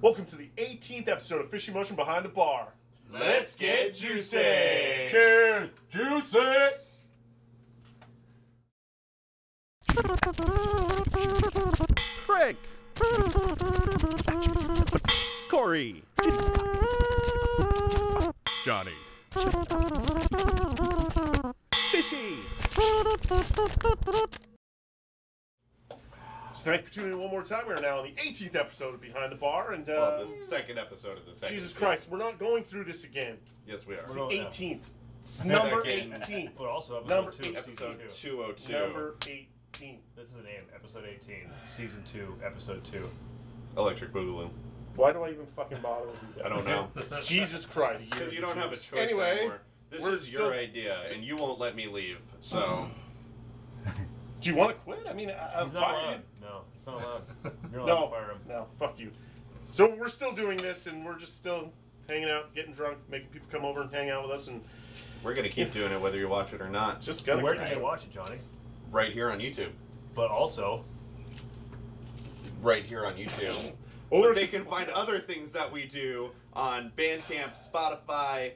Welcome to the 18th episode of Fishy Motion Behind the Bar. Let's get juicy! Cheers! Juicy! Frick! Corey! Johnny! Fishy! So thank you for tuning in one more time. We are now on the 18th episode of Behind the Bar, and Well, the second episode of the second Jesus season. Christ, we're not going through this again. Yes, we are. It's the 18th. Second. Number 18. But also Number episode 2, 18. season Episode 2. 202. Number 18. This is the name, episode 18, season 2, episode 2. Electric Boogaloo. Why do I even fucking bother with you? I don't know. Jesus Christ. Because you don't have a choice Anyway, anymore. This we're is your still- idea, and you won't let me leave, so... Do you want to quit? I mean, I'll He's not fire allowed. you. No, he's not allowed. You're No, allowed to fire him. no, fuck you. So we're still doing this, and we're just still hanging out, getting drunk, making people come over and hang out with us, and We're going to keep doing it whether you watch it or not. just gonna. Where can they watch it, Johnny? Right here on YouTube. But also, Right here on YouTube. Or But they can find other things that we do on Bandcamp, Spotify,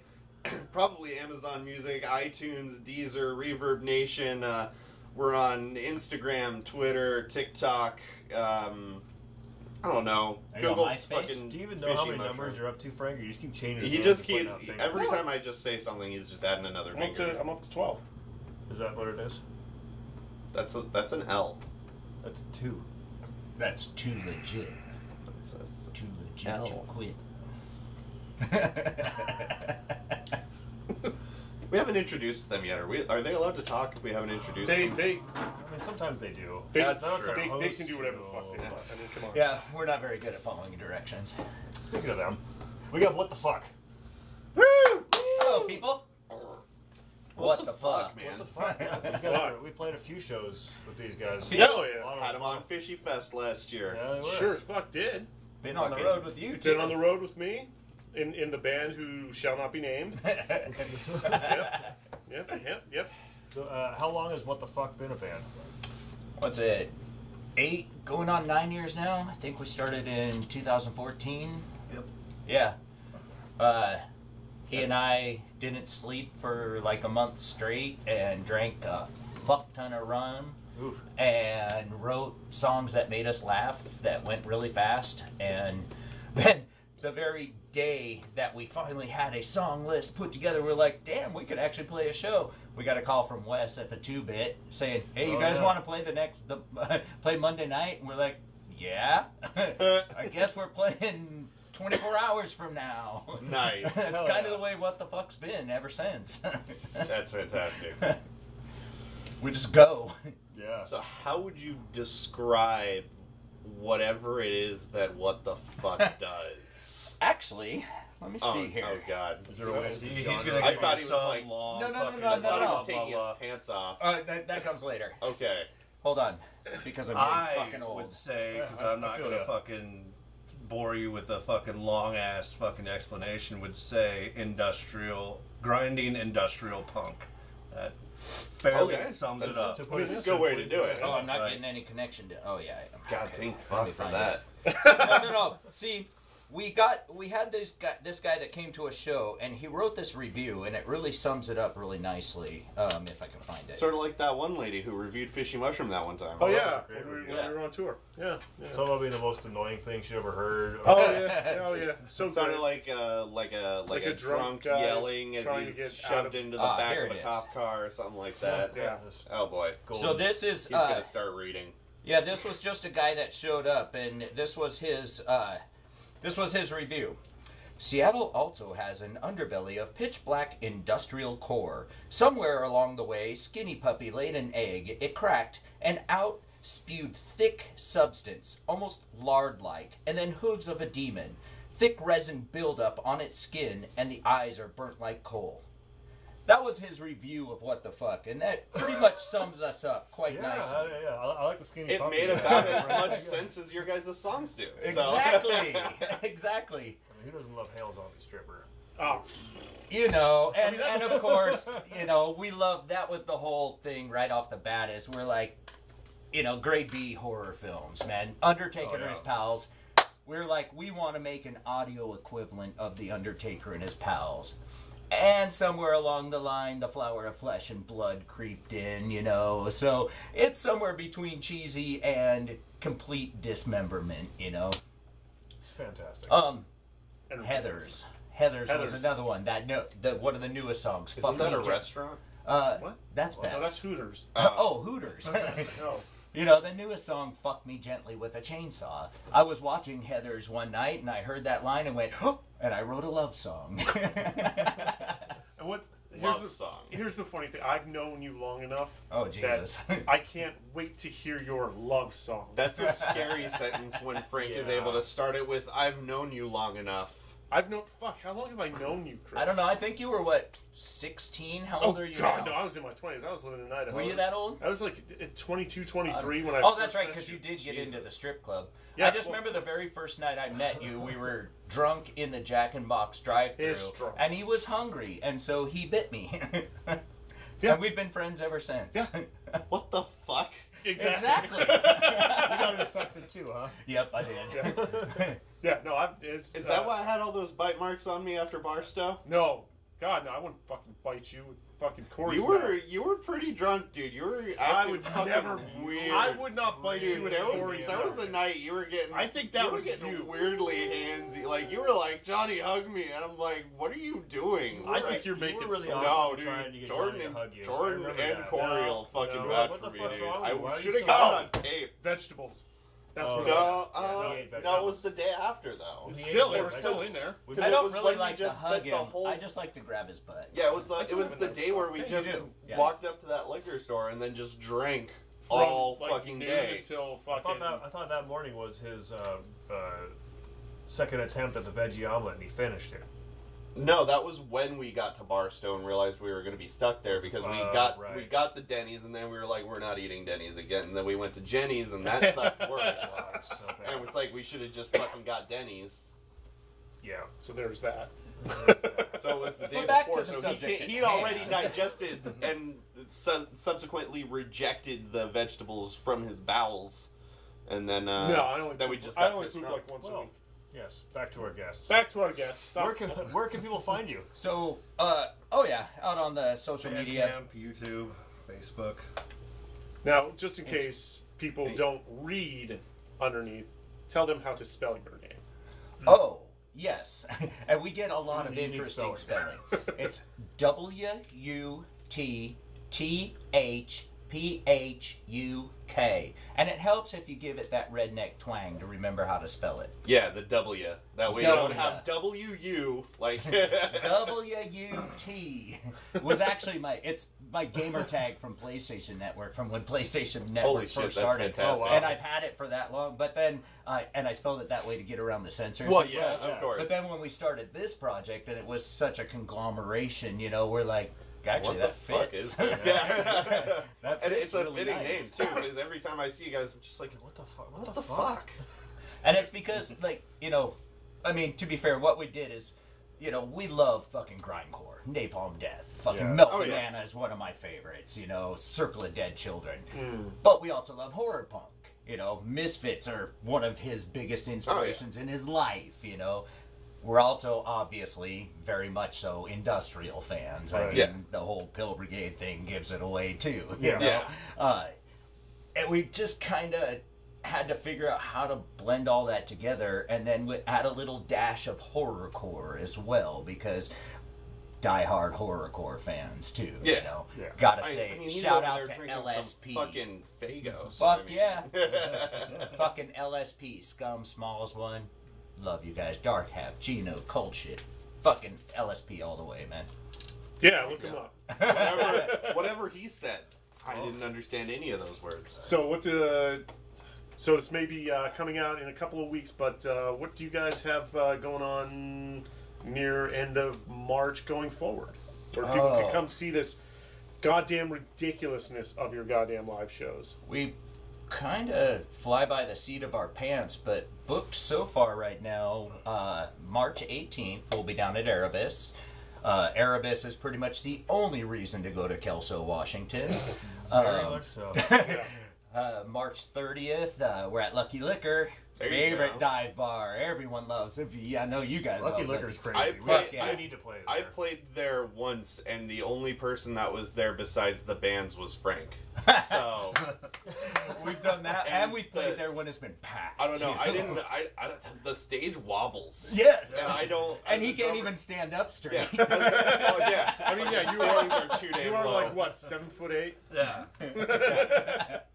probably Amazon Music, iTunes, Deezer, Reverb Nation. We're on Instagram, Twitter, TikTok. I don't know. Are you on Google MySpace? fucking. do you even know Fishy how many mushroom. numbers you're up to, Frank? Or you just keep changing He names just and putting keeps out things? every time I just say something, he's just adding another finger. I'm up to 12. Is that what it is? That's an L. That's 2. That's too legit. Too legit L. to quit. We haven't introduced them yet. Are they allowed to talk if we haven't introduced They them? they I mean, sometimes they do. they, That's they, true. they can do whatever the fuck they want. I mean, come on. Yeah, we're not very good at following directions. Speaking of them, we got What the Fuck. Woo! Hello, people. What the fuck, What man? the fuck? We played a few shows with these guys. Hell A yeah. lot of- Had them on Fishy Fest last year. Yeah, they were. Sure as fuck did. Been on the Fucking- road with you, too. Been on the road with me in the band who shall not be named. Yep. So, how long has What the Fuck been a band? What's it? 8, going on 9 years now. I think we started in 2014. Yep. Yeah. He and I didn't sleep for like a month straight and drank a fuck ton of rum Oof. and wrote songs that made us laugh that went really fast. And then the very day that we finally had a song list put together, we're like, damn, we could actually play a show. We got a call from Wes at the 2-Bit saying, hey, you Oh, guys yeah. want to play play Monday night? And we're like, yeah. I guess we're playing 24 hours from now. Nice. That's Hell kind yeah. of the way What the Fuck's been ever since. That's fantastic. We just go. Yeah. So how would you describe whatever it is that What the Fuck does? Actually, let me see here. Oh God. Is there a way to He's genre? gonna I give thought you he was some like- long No, no, no, fucking no, I no, thought he no. was taking blah, his pants off. That comes later. Okay. Hold on, because I'm I getting fucking old. would say, because Yeah, I'm I not feel gonna ya. fucking bore you with a fucking long ass fucking explanation, would say grinding industrial punk. That barely Okay. sums That's it up. This is a good way to do it. Oh, I'm not Right. getting any connection to. Oh yeah. God, Okay. thank Let fuck me for find that. it. No. See, we had this guy that came to a show, and he wrote this review, and it really sums it up really nicely. If I can find it. Sort of like that one lady who reviewed Fishy Mushroom that one time. Oh that yeah, was a great when we review. were on tour. Yeah. Some of the most annoying things you ever heard. Oh yeah. So It sounded great. like a drunk drunk guy yelling as trying to he's get out shoved of- into the Ah, back here of it a is. cop car or something like that. Yeah. Just Oh boy. golden. So this is He's gonna start reading. yeah, this was just a guy that showed up, and this was his review. Seattle also has an underbelly of pitch black industrial core. Somewhere along the way, Skinny Puppy laid an egg. It cracked, and out spewed thick substance, almost lard-like, and then hooves of a demon. Thick resin buildup on its skin, and the eyes are burnt like coal. That was his review of What the Fuck, and that pretty much sums us up quite yeah, nicely. I like the skinny It puppy. made about as much sense as your guys' songs do. So- Exactly. Exactly. I mean, who doesn't love Hale Zombie Stripper? Oh, You know, and, mean, that's- and of course, you know, we love, that was the whole thing right off the bat is we're like, you know, grade B horror films, man. Undertaker and his pals, we're like, we want to make an audio equivalent of The Undertaker and his pals. And somewhere along the line, the flower of flesh and blood creeped in, you know. So it's somewhere between cheesy and complete dismemberment, you know. It's fantastic. And Heathers was another one. One of the newest songs. Isn't that a restaurant? What? That's No, that's Hooters. Hooters. No. You know, the newest song, Fuck Me Gently with a Chainsaw. I was watching Heathers one night, and I heard that line and went, oh, and I wrote a love song. And what? Song. Here's the funny thing. I've known you long enough. Oh, Jesus. That I can't wait to hear your love song. That's a scary sentence when Frank is able to start it with, I've known you long enough. I've known... Fuck, how long have I known you, Chris? I don't know. I think you were, what, 16? How old are you God, now? no, I was in my 20s. I was living in Idaho. Were you that old? I was like at 22, 23 when I Oh, first that's right, met because you did get Jesus. into the strip club. Yeah, I just remember the very first night I met you, we were drunk in the Jack in Box drive-thru, He's drunk. and he was hungry, and so he bit me. Yeah. And we've been friends ever since. Yeah. What the fuck? Exactly. You got it affected too, huh? Yep, I did. Yeah, no, it's... Is that why I had all those bite marks on me after Barstow? No. God, no, I wouldn't fucking bite you with fucking Corey's You were pretty drunk, dude. You were acting I would fucking never... weird. I would not bite you Dude, with there Corey's was a night you were getting. I think that you were was getting you. weirdly handsy. Like you were like, Johnny, hug me, and I'm like, what are you doing? I We're think you're making... were really fun. No, trying to dude. get Jordan Johnny to hug you. I Jordan remember and that. Corey No, will fucking no. vouch What for the me, fuck's dude. wrong with you? Why I are should you have so- got it on tape. Vegetables. That's Oh, what No, he ate no, vegetables. it was the day after though. He ate Still, they were vegetables. still in there. Because I it don't was really when we like to just hug spent him. the whole- I just like to grab his butt. Yeah, it was the do have a day nice where we spot. Yeah, just you do. Yeah. walked up to that liquor store and then just drank From, all like, fucking noon day. Until I fucking... thought that morning was his second attempt at the veggie omelet, and he finished it. No, that was when we got to Barstow and realized we were going to be stuck there because we Right. got the Denny's and then we were like, we're not eating Denny's again. And then we went to Jenny's and that sucked worse. Oh, it's so bad. And it's like we should have just fucking got Denny's. Yeah. So there's that. So it was the day But back before. to the So subject at he'd already hand. digested and subsequently rejected the vegetables from his bowels. And then No, I only then we poop, just I got only pissed poop drunk. like once a Well, week. yes. Back to our guests. Back to our guests. Stop. Where can people find you? So, oh yeah, out on the social media. Bandcamp, YouTube, Facebook. Now, just in case people don't read underneath, tell them how to spell your name. Oh, yes. And we get a lot It's of a unique interesting spelling. spelling. It's WUTTPHUK. And it helps if you give it that redneck twang to remember how to spell it. Yeah, the W. That way you W. don't have WU like WUT was actually my gamer tag from PlayStation Network, from when PlayStation Network Holy shit, first that's started. fantastic. Oh, wow. And I've had it for that long, but then and I spelled it that way to get around the censors. Well, and yeah, stuff. of course. But then when we started this project, and it was such a conglomeration, you know, we're like, actually, what the that fuck fits. is this? Yeah. That And fits it's a really fitting nice. name too, because every time I see you guys, I'm just like, What the fuck? what the fuck? And it's because, like, you know, I mean, to be fair, what we did is, you know, we love fucking grindcore, Napalm Death, fucking Yeah. Melt Oh, yeah. Banana is one of my favorites, you know, Circle of Dead Children. Hmm. But we also love horror punk, you know, Misfits are one of his biggest inspirations in his life, you know. We're also, obviously, very much so industrial fans. I Right. mean, Yeah. the whole Pill Brigade thing gives it away, too. Yeah. You know? Yeah. And we just kind of had to figure out how to blend all that together, and then we add a little dash of horrorcore as well, because diehard horrorcore fans too. You Yeah. know, Yeah. gotta I say, mean, he's shout over out there to drinking some LSP. fucking Fagos. Fuck I mean. yeah. Fucking LSP, Scum, Smalls one. Love you guys. Dark Half, Gino, Cold Shit. Fucking LSP all the way, man. Yeah, look him Yeah. up. whatever he said, I didn't understand any of those words. So so it's maybe coming out in a couple of weeks, but what do you guys have going on near end of March going forward? Where people can come see this goddamn ridiculousness of your goddamn live shows. We kind of fly by the seat of our pants, but booked so far right now, March 18th, we'll be down at Erebus. Erebus is pretty much the only reason to go to Kelso, Washington. Very much so. Yeah. March 30th, we're at Lucky Liquor. There you Favorite go. dive bar. Everyone loves it. Yeah, I know you guys Lucky love Liquor's it. crazy. I We play- yeah. we need to play I there. played there once, and the only person that was there besides the bands was Frank. So We've done that, And and we've played the- there when it's been packed. I don't know. I didn't. I the stage wobbles. Yes. And I don't. And as he a can't drummer- even stand up straight. Yeah. Well, yeah. I mean, yeah, you ceilings are- are too damn You are low. like what, 7'8"? Yeah.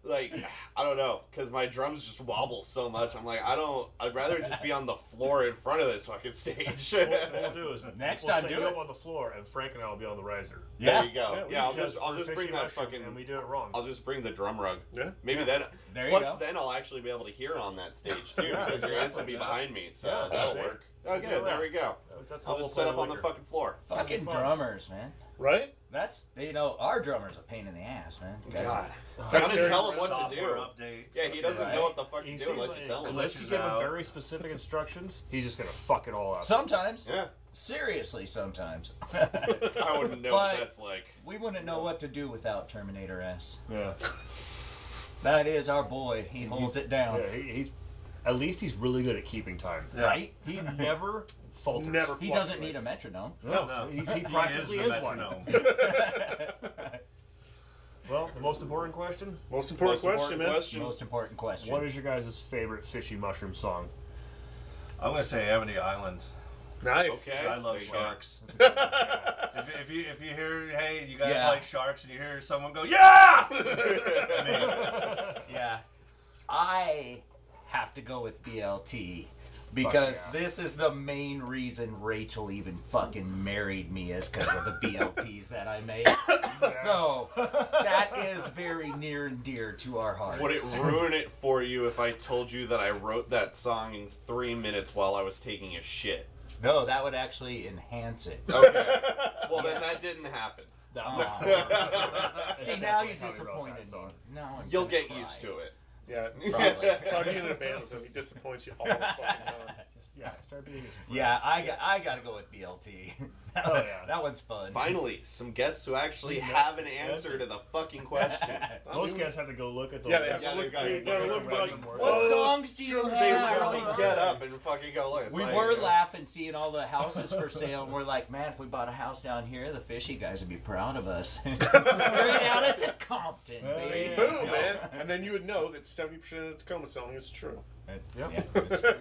Like, I don't know, because my drums just wobble so much. I'm like, I'd rather just be on the floor in front of this fucking stage. What we'll do is Next we'll time, set do you it. up on the floor, and Frank and I will be on the riser. There you go. Yeah, we Yeah, I'll Because just we're bring Fishy that mushroom, fucking. and we do it wrong. I'll just bring the drum rug. Yeah. Maybe then. There you Plus, go. then I'll actually be able to hear on that stage too, Yeah, because your amps will be exactly. behind me, so Yeah, that'll see? work. We'll Okay, do there that. we go. That's how I'll we'll just set play up on the liquor. fucking floor. Fucking Fun. drummers, man. Right? That's, our drummer's a pain in the ass, man. Guys- God, That's gotta very tell him what to Software do. update. Yeah, he doesn't Right. know what the fuck He to do seems unless you like- tell him. Unless you Glitches give him out. very specific instructions, he's just gonna fuck it all up. Sometimes. Yeah, Seriously, sometimes. I wouldn't know But- what that's like. We wouldn't know what to do without Terminator S. Yeah. That is our boy. He holds it down. Yeah, he's at least he's really good at keeping time. Yeah. Right? He never falters. Never. He doesn't need a metronome. No, he He practically is is, the one. metronome. Well, the most important question: Most important question, man. Most important question. what is your guys' favorite Fishy Mushroom song? I'm gonna say Amity Island. Nice. Okay. I love There you go. sharks. if you hear, hey, you guys Yeah. like sharks, and you hear someone go, yeah! Yeah. I have to go with BLT. Because Fuck yeah. this is the main reason Rachel even fucking married me, is because of the BLTs that I made. So, that is very near and dear to our hearts. Would it ruin it for you if I told you that I wrote that song in 3 minutes while I was taking a shit? No, that would actually enhance it. Okay. Well, then that didn't happen. Aw. See, now you Definitely how he wrote disappointed that me. song. Now I'm You'll gonna get cry. used to it. Yeah. Probably. Talking in a band with him, he disappoints you all the fucking time. Yeah, start being his friend. Yeah, I gotta go with BLT. Oh, yeah. That one's fun. Finally, some guests who actually have an answer to the fucking question. Most guys have to go look at the. Yeah, they have Yeah, to they've look. got They it. gotta They're look looking like. for What "Oh, songs do you sure, have? They yeah, literally oh, get yeah." up and fucking go look. It's We like, were laughing seeing all the houses for sale, and we're like, man, if we bought a house down here, the Fishy guys would be proud of us. Straight out of Tecumseh, baby. Boom, man. And then you would know that 70% of the Tacoma song is true. It's, Yep. yeah, it's true.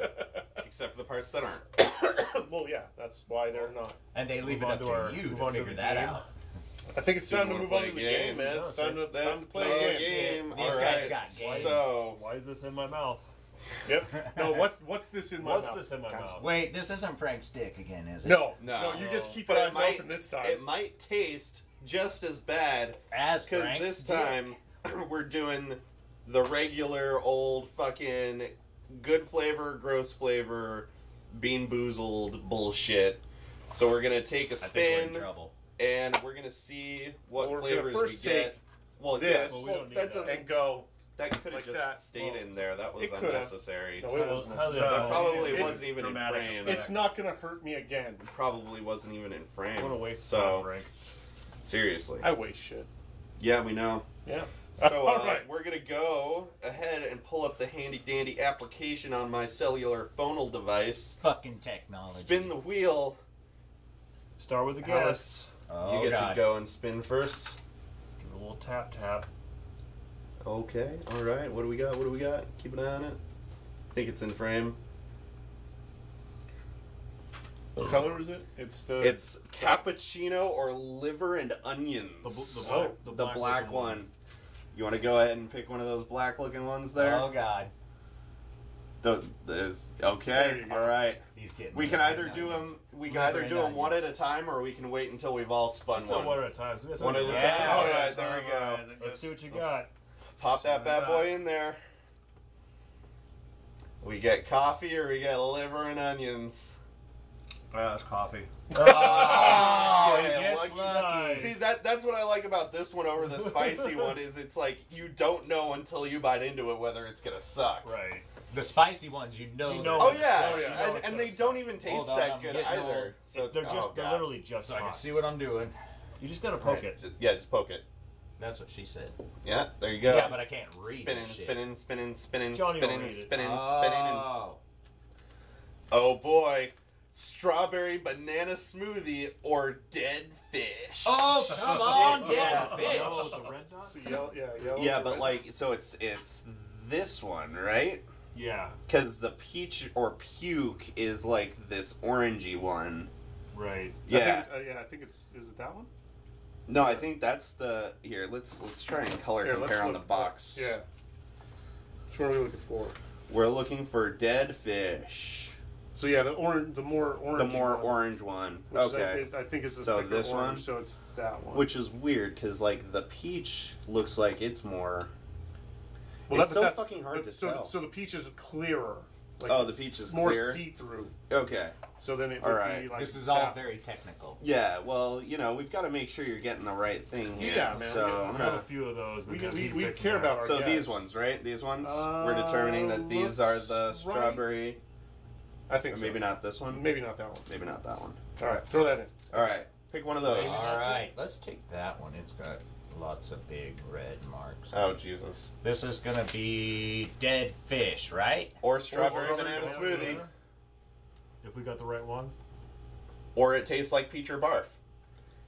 Except for the parts that aren't. Well, yeah, that's why they're not. And they leave it Move on up to to our- you move to on to figure the that game. out. I think it's Do you time to wanna move on play to the a game? game, man. No, It's time to Let's play play a a game. game. These All guys right. got game. So, Why is this in my mouth? Yep. No, what's this in my What's mouth? this in my Gotcha. mouth? Wait, this isn't Frank's dick again, is it? No, No. you get to keep but your it eyes might, open this time. it might taste just as bad As because Frank's this dick. time we're doing the regular old fucking good flavor, gross flavor, bean boozled bullshit. So we're gonna take a I think we're in spin trouble. and we're gonna see what Well, we're gonna flavors we first take get. Well, this. yes, Well, we well, don't need that that. doesn't. and go. That could have like just that. stayed Well, in there. That was it could've. unnecessary. No, it wasn't. How So- the- That probably It- wasn't even in dramatic frame. effect. It's not gonna hurt me again. Probably wasn't even in frame. What a waste so of time, Frank. seriously, I waste shit. yeah, we know. Yeah. So All right. we're gonna go ahead and pull up the handy dandy application on my cellular phonal device. Fucking technology. Spin the wheel. Start with the guess. Alex, Oh, you get God. to go and spin first. Give it a little tap tap. Okay. All right. What do we got? What do we got? Keep an eye on it. I think it's in frame. What color is it? It's the. It's cappuccino or liver and onions. The black looking one. You want to go ahead and pick one of those black looking ones there? Oh, God. There There you go. all right. He's getting We can the either onions. do them. We can Liver either and do them one at onions. a time, or we can wait until we've all spun Let's do one. one at a time. One at a Yeah. time. All right, there we go. Let's see what you got. Pop that bad boy in there. We get coffee, or we get liver and onions. It's coffee. Oh, yeah, he gets lucky. lucky. See, that's what I like about this one over the spicy one is it's like you don't know until you bite into it whether it's gonna suck. Right. The spicy ones, you know. You they're- know Oh it's- yeah, Oh, yeah. No, and, it's and they gonna don't even taste Hold on, that I'm good getting either. old. So They're just oh, they're God. literally just So I can hot. see what I'm doing. You just gotta poke it. Yeah, just poke it. That's what she said. Yeah, there you go. Yeah, but I can't read Spinning, that shit. spinning. Oh. Oh boy. Strawberry banana smoothie or dead fish. Oh, come on, dead Yeah. fish. Yellow with the red dots? So yellow, yellow. Yeah, but like, so it's this one, right? Yeah, Because the peach or puke is like this orangey one. right. Yeah. I think it's. Is it that one? No, I think that's the. Here, let's try and color Here, compare let's on the look. box. Yeah. Which one are we looking for? We're looking for dead fish. So yeah, the more orange. The more one, orange one. which is, Okay. I think is the So thicker this orange, one? So it's that one. Which is weird because like the peach looks like it's more. well, it's so that's fucking hard to so, tell. So the peach is clearer. Like Oh, the it's peach is more clear? see-through. Okay. So then it All would right. be like This is all that. very technical. Yeah. Well, you know, we've got to make sure you're getting the right thing here. Yeah, man, So yeah. I'm I have a gonna. few of those. We that we pick care from about our So guests. these ones, right? These ones. We're determining that these are the looks right. strawberry. I think Or so. maybe not this one. Maybe not that one. Maybe not that one. All right, throw that in. All right. Pick one of those. All right, let's take that one. It's got lots of big red marks. Oh Jesus. This is gonna be dead fish, right? Or strawberry Strawberry banana banana smoothie. smoothie. If we got the right one. Or it tastes like peach or barf.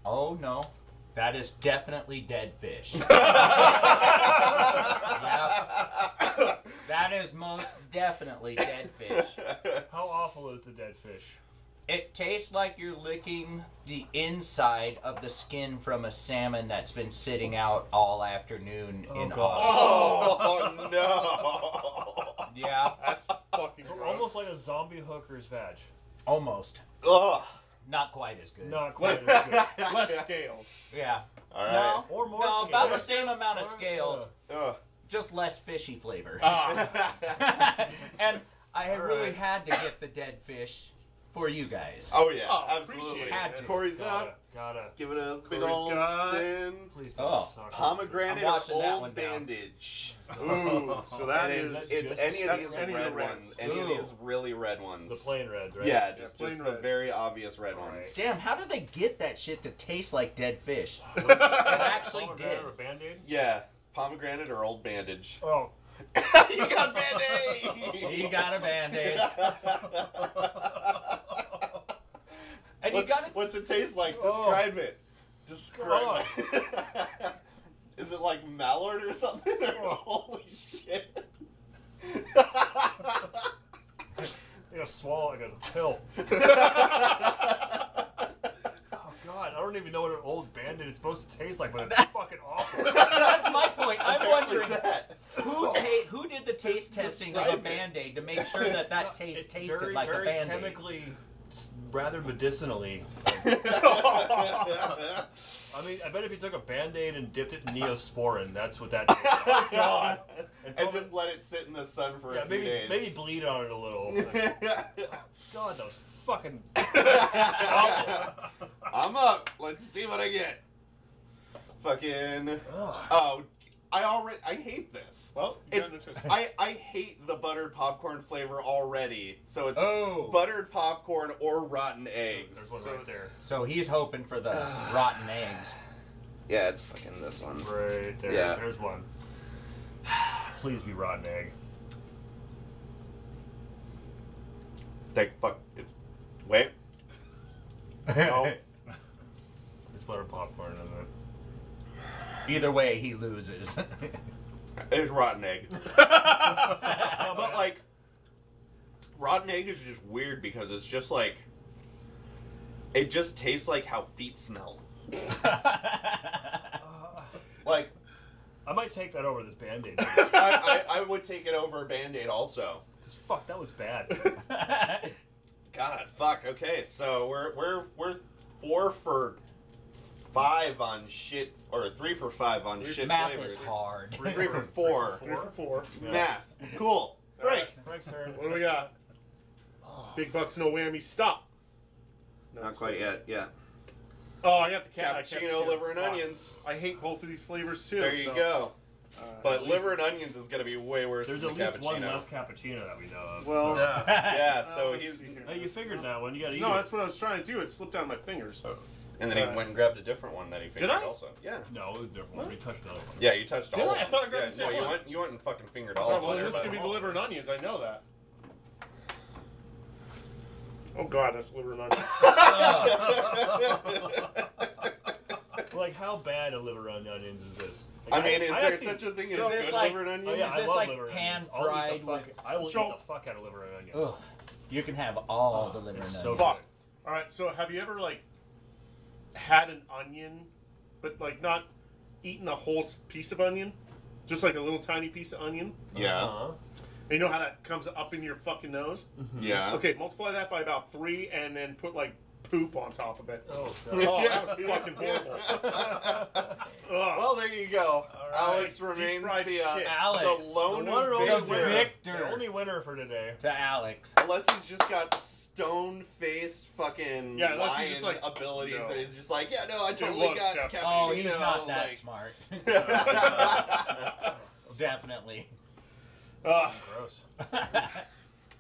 Oh no, that is definitely dead fish. Yep. That is most definitely dead fish. How awful is the dead fish? It tastes like you're licking the inside of the skin from a salmon that's been sitting out all afternoon Oh, in God. August. Oh no. Yeah, That's fucking So gross. almost like a zombie hooker's vag. almost. Ugh. Not quite as good. Not quite as good. Less scales. Yeah. All right. No, Or more no, about the scales. same amount of scales, Ugh. just less fishy flavor. Ah, And I really right. had to get the dead fish for you guys. Oh yeah, Oh, absolutely. appreciate it. Had to. Corey's Gotta, up. gotta. Give it a big Corey's old got- spin. Please don't Oh. suck. Pomegranate I'm or washing that one old down. bandage. ooh, so that And is. it's just- any of that's these any of the red reds. ones. Any of Ooh. these really red ones. The plain reds, right? Yeah, plain just the red. very obvious red All ones. right. Damn, how did they get that shit to taste like dead fish? It It actually did. Or a Band-Aid? Yeah, pomegranate or old bandage. Oh. You got Band-Aid! You got a Band-Aid. And you got it. What's it taste like? Oh. Describe it. Describe it. Is it like mallard or something? Holy shit. You gotta swallow it like a pill. Oh god, I don't even know what an old Band-Aid is supposed to taste like, but it's fucking awful. That's my point. I'm Apparently wondering that. who did the taste testing of a Describe it. Band-Aid to make sure that that taste It's tasted very, like very a Band-Aid? chemically, rather medicinally. I mean, I bet if you took a Band-Aid and dipped it in Neosporin, that's what that tastes like. God. And just let it sit in the sun for Yeah, a few days. maybe bleed on it a little. God, those fucking. I'm up. Let's see what I get. Fucking. Ugh. Oh, I hate this. Well, you got It's, no choice. I hate the buttered popcorn flavor already. So it's Oh. buttered popcorn or rotten eggs. There's one So right it's- there. So he's hoping for the rotten eggs. Yeah, it's fucking this one. Right there. Yeah. There's one. Please be rotten egg. Take fuck. Wait. No. It's buttered popcorn, isn't it? Either way, he loses. It's rotten egg. No, but like, rotten egg is just weird because it's just like, it just tastes like how feet smell. Like, I might take that over this Band-Aid. I would take it over a Band-Aid also. Fuck, that was bad. God, fuck. Okay, so we're 4 for 5 on shit, or 3 for 5 on shit Math flavors. is hard. 3 for 4. 3 for 4. Math. Cool. Frank. Frank's turn. What do we got? Big bucks, no whammy. Stop. No, Not it's quite not. yet. Yeah. Oh, I got the Cappuccino, liver, and Fuck. onions. I hate both of these flavors too. There you so, go. But at liver and onions is gonna be way worse There's than at the least one cappuccino. less cappuccino that we know of. Well, so. Yeah. So let's he's. see here. Hey, you figured that one. You gotta eat No, it. that's what I was trying to do. It slipped out of my fingers. And then he went and grabbed a different one that he fingered I? also. Yeah. No, it was different. What? We touched another one. Yeah, you touched Did all I? of I them. thought I grabbed the No, same one. you went and fucking fingered all Oh, of well, them. this could be the liver and onions. I know that. Oh God, that's liver and onions. Like, how bad a liver and onions is this? I Like, mean, is there actually- such a thing as So is good like- liver and onions? Oh, yeah, Is I this love like liver and pan onions. I'll fried eat the fuck, with- I will So- eat the fuck out of liver and onions. Ugh. You can have all the liver and it's onions. so Fuck. All right. So have you ever like had an onion, but like not eaten a whole piece of onion, just like a little tiny piece of onion? Yeah. Uh-huh. And you know how that comes up in your fucking nose? Yeah. Okay, multiply that by about 3, and then put like poop on top of it. Oh, Oh, God. that was fucking horrible. Ugh. Well, there you go. right. Alex Deep remains fried the, shit. Alex, the lone the one and only the victor. victor. The only winner for today. To Alex. Unless he's just got stone-faced fucking Yeah, unless he's lion just like, abilities, no. and he's just like, yeah, no, I Dude, totally look, got Captain. cappuccino. Oh, he's not that like, smart. Definitely. Gross. I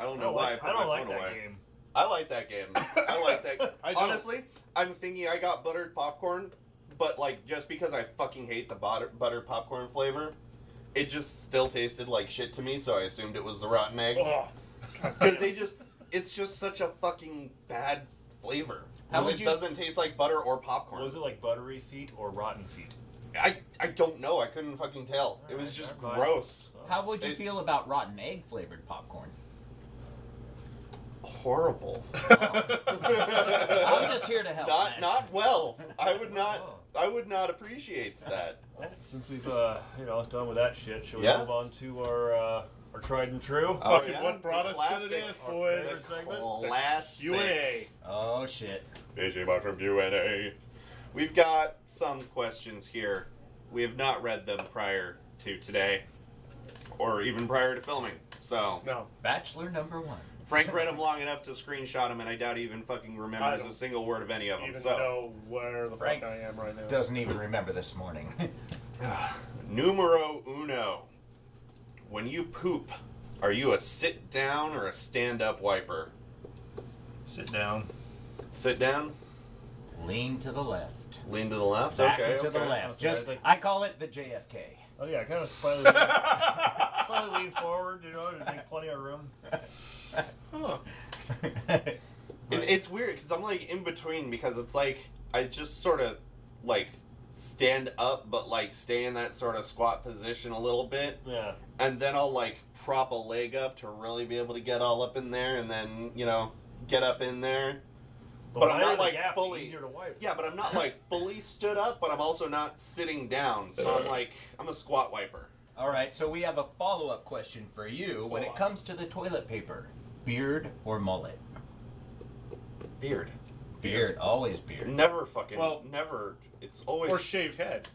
don't know why I put I don't my like phone that away. game. I like that game. I like that. I don't. Honestly, I'm thinking I got buttered popcorn, but like just because I fucking hate the buttered popcorn flavor, it just still tasted like shit to me. So I assumed it was the rotten eggs Oh. because it's just such a fucking bad flavor. How would It you- doesn't taste like butter or popcorn. Was it like buttery feet or rotten feet? I don't know. I couldn't fucking tell. It was Alright, just never mind. gross. How would you It- feel about rotten egg flavored popcorn? Horrible. I'm just here to help. man. Not well. I would not appreciate that. Well, since we've done with that shit, should we Yeah. move on to our tried and true? Oh, Fucking yeah, what brought the us to the classic. dance, Our boys? favorite segment? Classic. Q&A. Oh shit. AJ Mushroom Q&A. We've got some questions here. We have not read them prior to today, or even prior to filming. So No. Bachelor number 1. Frank read them long enough to screenshot them, and I doubt he even fucking I remembers don't a single word of any of them. Even So know where the Frank fuck I am right now. Doesn't even remember this morning. numero uno. When you poop, are you a sit down or a stand up wiper? Sit down. Sit down. Lean to the left. Lean to the left. Back Okay. and to okay. the left. Okay, Just like- I call it the JFK. Oh yeah, kind of slightly lean forward, to make plenty of room. Huh. It's weird because I'm like in between because it's like I just sort of like stand up but like stay in that sort of squat position a little bit, Yeah. and then I'll like prop a leg up to really be able to get all up in there, and then get up in there. But I'm wider not the like gap, the fully. easier to wipe. Yeah, but I'm not like fully stood up, but I'm also not sitting down. So I'm a squat wiper. All right, so we have a follow-up question for you when it comes to the toilet paper. Beard or mullet? Beard. Beard, always beard. Never fucking. Well- never. It's always. Or shaved head.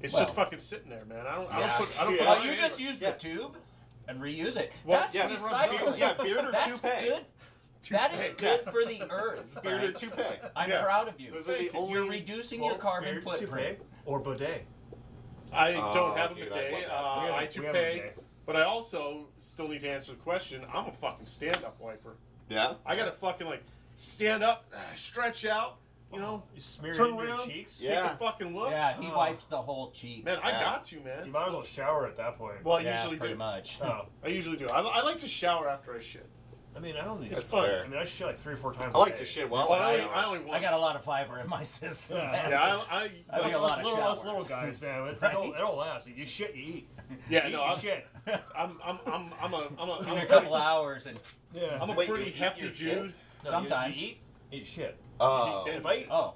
It's Well. just fucking sitting there, man. I don't Yeah. put. I don't Yeah. put Well, mine you just anywhere. use Yeah. the tube and reuse it. Well, That's yeah, recycling. yeah, beard or That's toupee. good. That is Toupee. good for the earth. Beard or Frank. toupee. I'm Yeah. proud of you. Those are the only. You're reducing your carbon beard, footprint. toupee, or bidet. I Oh, don't have a dude, I'd bidet. love that. I We have a toupee. bidet. But I also still need to answer the question. I'm a fucking stand-up wiper. Yeah. I gotta fucking like stand up, stretch out, You smear it turn into your around, cheeks. take Yeah. a fucking look. Yeah, he Oh. wipes the whole cheek. Man, I Yeah. got to, You man. might as well shower at that point. Well, I yeah, usually pretty do. much. Oh. I usually do. I like to shower after I shit. I mean, I don't need. It's That's fun. fair. I mean, I shit like 3 or 4 times. I like a to day. shit while Well, I I shower. only once. I got a lot of fiber in my system. Yeah. man. Yeah, I I do well, a lot of Little us showers. little guys, man. It Right? don't last. You shit, you eat. yeah, Eat, no, you I'm, shit. I'm In a a couple hours and Yeah. I'm a Wait, pretty you eat hefty your shit? dude. No, sometimes. you eat shit. Oh, Damn.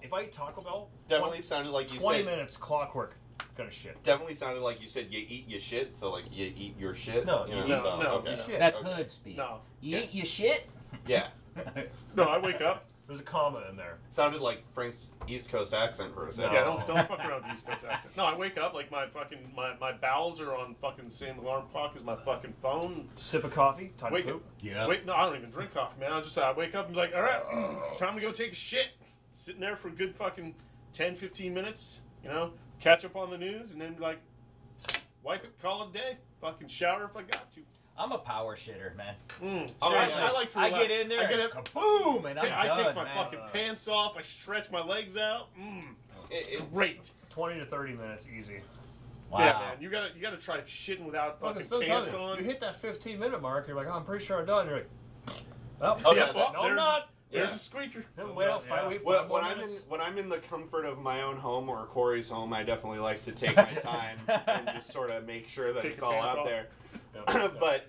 If I eat Taco Bell, definitely sounded like you 20 said. minutes clockwork, gonna shit. Definitely sounded like you said you eat your shit. So like you eat your shit. No, you know, you eat- so, no, okay. you shit. that's Okay. hood speak. No. You Yeah. eat your shit? Yeah. No, I wake up. There's a comma in there. Sounded like Frank's East Coast accent for a second. Yeah, don't fuck around with the East Coast accent. No, I wake up like my fucking my bowels are on fucking the same alarm clock as my fucking phone. Sip of coffee, time Wake to up. poop. Yeah. Wait, no, I don't even drink coffee, man. I wake up and be like, all right, time to go take a shit. Sitting there for a good fucking 10, 15 minutes, catch up on the news, and then be like, wipe it, call it a day. Fucking shower if I got to. I'm a power shitter, man. Seriously, I like to I relax. get in there, I get and it. kaboom, and I I'm done, take my man. fucking pants off. I stretch my legs out. It's great. 20 to 30 minutes, easy. Wow. Yeah, man. You gotta try shitting without fucking pants on. You hit that 15-minute mark, you're like, oh, I'm pretty sure I'm done. You're like, oh, Yeah, well, no, I'm there's- not. There's a squeaker. Wait, Well, when I'm in the comfort of my own home or Corey's home, I definitely like to take my time and just sort of make sure that Take it's your all pants out off. there. But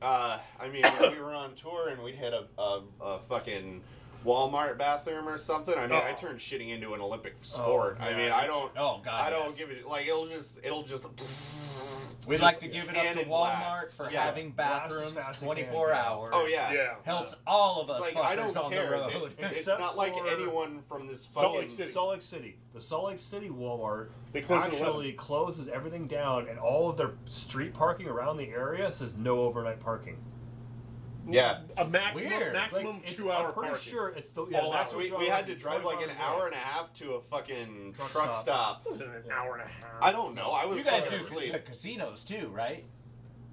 I mean, when we were on tour and we'd hit a fucking Walmart bathroom or something, I mean, I turned shitting into an Olympic sport. I mean, I don't. Oh, God, I don't yes. give it like it'll just. We'd like to give it up to cannon Walmart blast. for Yeah. having Blast as bathrooms fast as you 24 can. hours. Oh yeah. Yeah. Helps all of us Like fuckers I don't on care. the road. It's Except not like for anyone from this Salt fucking. Lake City. Salt Lake City. The Salt Lake City Walmart They close at actually closes everything down, and all of their street parking around the area says no overnight parking. Yeah. A maximum Weird. maximum Like, it's- 2 hour I'm pretty parking. sure it's the All that's hours. what We had to drive like an 25 hour and a half to a fucking Truck truck stop. stop. It wasn't an hour and a half. I don't know. I was You guys fucking do asleep. casinos too, right?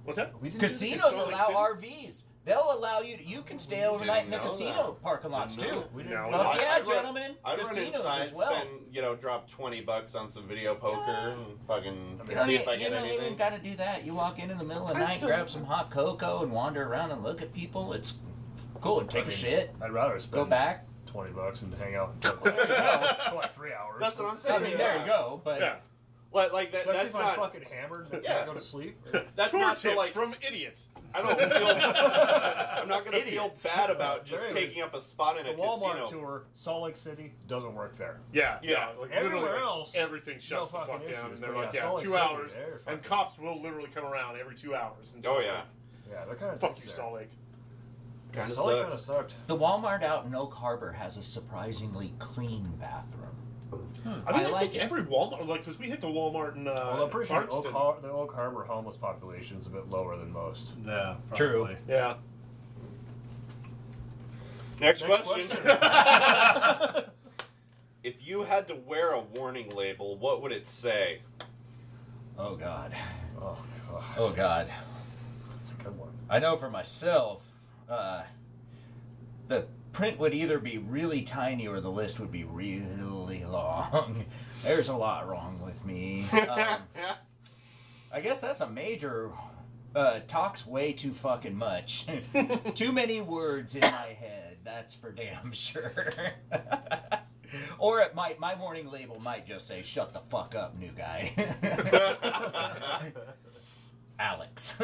What's that? We didn't do Casinos Salt Lake allow City? RVs. They'll allow you can stay overnight in the know casino that. parking lots Didn't know too. that. We No, didn't. no. Fuck yeah, I'd run- gentlemen. I'd run Casinos inside, as well. spend, drop $20 on some video poker and fucking You You don't, see if I you get don't even anything. got to do that. You walk in the middle of the I night, still- grab some hot cocoa, and wander around and look at people. It's cool. And take a shit. I'd rather spend Go back. $20 and hang out There you go. for like 3 hours. That's what I'm I saying. mean, yeah. there you go. But Yeah. Like that. Especially That's if I'm not. fucking hammered and Yeah. can't go to sleep. That's Tour not to tips like. from idiots. I don't feel. I'm not gonna Idiots. feel bad about just There is. taking up a spot in The a Walmart casino. tour, Salt Lake City, doesn't work there. Yeah, Yeah. Like Everywhere literally, else, everything shuts no the fuck fucking down, issues, and they're but like, yeah, yeah, Salt Lake 2 City, hours, they're and fucking- cops will literally come around every 2 hours. And Oh stuff. yeah. Yeah, they're kind of Fuck you, Salt Lake. Kinda Salt Lake kind of sucks. sucked. the Walmart out in Oak Harbor has a surprisingly clean bathroom. I mean, I I like think it. every Walmart, like, because we hit the Walmart in Well, I'm pretty sure Clarkston. the Oak Harbor homeless population is a bit lower than most. Yeah, True. probably. Yeah. Next Next question. If you had to wear a warning label, what would it say? Oh God. Oh, gosh. Oh God. That's a good one. I know for myself, the print would either be really tiny or the list would be really long. There's a lot wrong with me. I guess that's a major. Talks way too fucking much. Too many words in my head. That's for damn sure. Or it might. My warning label might just say, "Shut the fuck up, new guy." Alex.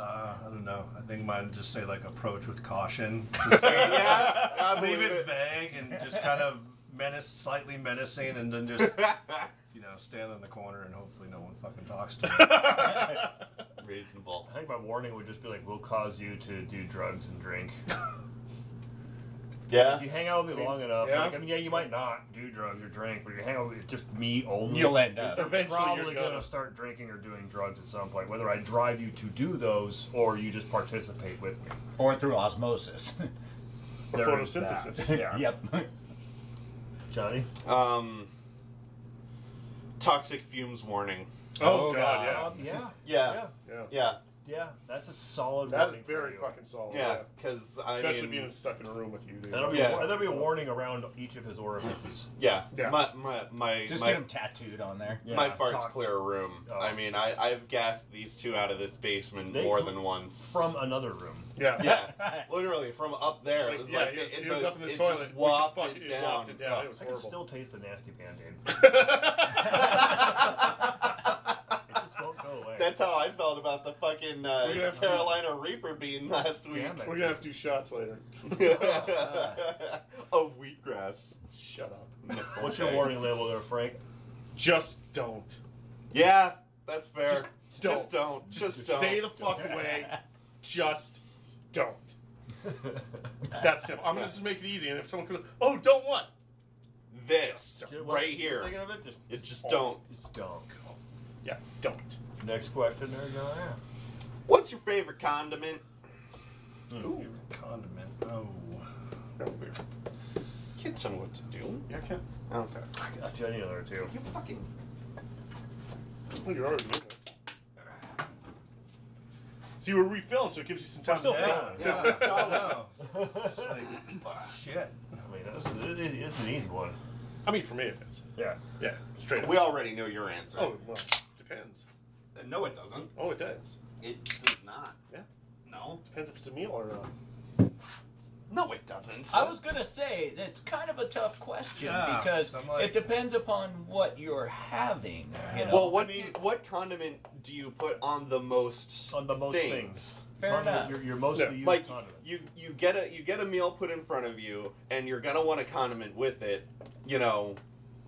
I don't know. I think mine would just say like approach with caution. Just Yeah, I leave believe it vague and just kind of slightly menacing, and then just stand in the corner and hopefully no one fucking talks to me. Reasonable. I think my warning would just be like, we'll cause you to do drugs and drink. Yeah. If you hang out with me long enough, Yeah. like, I mean, yeah, you might not do drugs or drink, but if you hang out with just me only, You'll end up. you're Eventually probably you're going gonna. to start drinking or doing drugs at some point, whether I drive you to do those or you just participate with me. Or through osmosis. Or There is photosynthesis. that. Yeah. Yep. Johnny? Toxic fumes warning. Oh, Oh, God, God. yeah. Yeah. Yeah. Yeah. Yeah. Yeah, that's a solid That warning is very for you. fucking solid. Yeah. Because Especially I mean, being stuck in a room with you, dude. That'll be, Yeah. that'll be a warning around each of his orifices. yeah. Yeah. My Just my, get him tattooed on there. Yeah, my farts cock- clear a room. Oh. I mean, I've gassed these two out of this basement They more cl- than once. From another room. Yeah. Yeah, literally from up there. Like, It was yeah, like he was up in the it toilet. just We could wafted fuck- it down. wafted down. It was I can horrible. still taste the nasty Band-Aid. It just won't go away. That's how I felt about the fucking gonna have to- Carolina Reaper bean last week. Damn it. We're gonna have to do shots later. Of wheatgrass. Shut up. What's your warning label there, Frank? Just don't. Yeah, that's fair. Just don't. Just don't. Stay the fuck away. Just don't. That's simple. I'm gonna just make it easy. And if someone comes, oh, don't what? This What- right here. Thinking of it? Just It just don't. don't. Yeah, don't. Next question there, John. What's your favorite condiment? Ooh, condiment. Oh. That weird. Can't tell me what to do. Yeah, I can. Okay. I got you any other two. You fucking. Well, you're already doing it. See, we're refilling, so it gives you some time to think. Yeah, Yeah, no. It's like, shit. I mean, it's an easy one. I mean, for me, it is. Yeah. Yeah, straight up. We already know your answer. Oh, well, depends. No, it doesn't. Oh, it does. It does not. Yeah. No. Depends if it's a meal or not. No, it doesn't. I was gonna say it's kind of a tough question Yeah, because I'm like- it depends upon what you're having. You know? Well, what condiment do you put on the most On the most things. Fair Condiment, enough. Your mostly Yeah. used Like condiment. you get a meal put in front of you, and you're gonna want a condiment with it. You know,